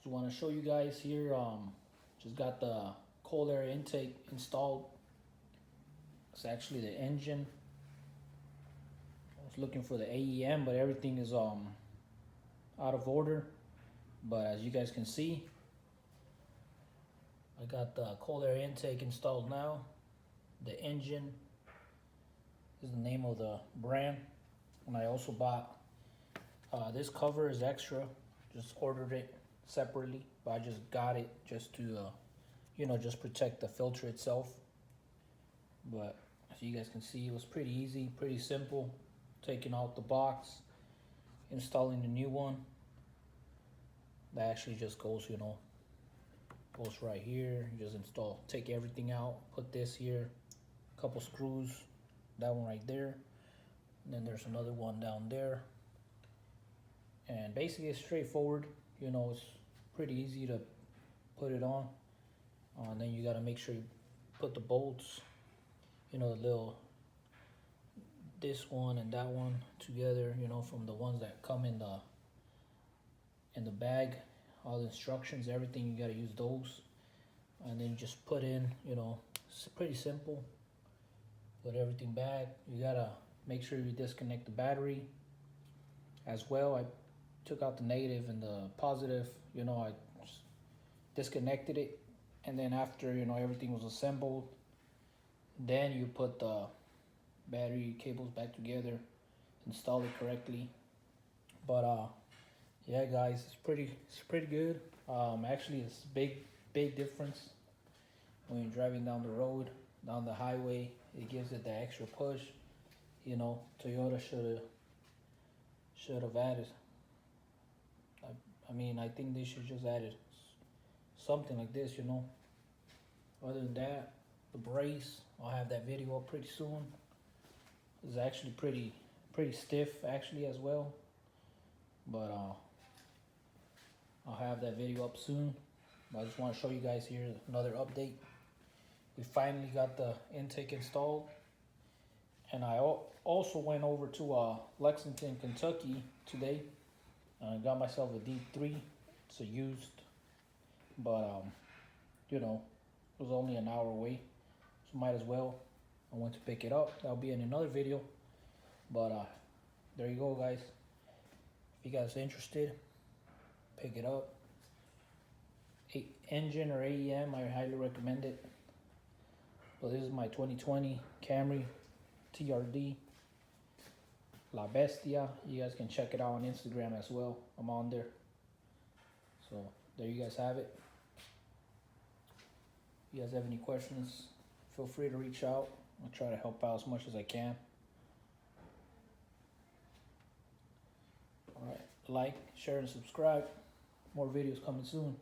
Just want to show you guys here. Just got the cold air intake installed. It's actually the engine. I was looking for the AEM, but everything is out of order. But as you guys can see, I got the cold air intake installed now. The Injen is the name of the brand. And I also bought this cover is extra. Just ordered it separately, but I just got it just to just protect the filter itself. But as you guys can see, it was pretty easy, pretty simple. Taking out the box, installing the new one. That actually just goes goes right here. You just take everything out, put this here, a couple screws, that one right there, and then there's another one down there. And basically it's straightforward. It's pretty easy to put it on. And then you got to make sure you put the bolts, the little, this one and that one together, from the ones that come in the bag. All the instructions, everything, you got to use those. And then just put in, it's pretty simple. Put everything back. You got to make sure you disconnect the battery as well. I took out the negative and the positive, I disconnected it. And then after, everything was assembled, then you put the battery cables back together, install it correctly. But yeah guys, it's pretty good. Actually it's big difference when you're driving down the road, down the highway. It gives it the extra push. Toyota should have added, I think they should just added something like this. Other than that, the brace, I'll have that video up pretty soon. It's actually pretty stiff actually as well, but I'll have that video up soon. But I just want to show you guys here another update. We finally got the intake installed, and I also went over to Lexington, Kentucky today. I got myself a D3. It's a used, but it was only an hour away, so might as well. I went to pick it up. That'll be in another video. But there you go, guys. If you guys are interested, pick it up. Injen or AEM, I highly recommend it. But this is my 2020 Camry TRD. La Bestia. You guys can check it out on Instagram as well. I'm on there. So there you guys have it. If you guys have any questions, feel free to reach out. I'll try to help out as much as I can. Alright, like, share, and subscribe. More videos coming soon.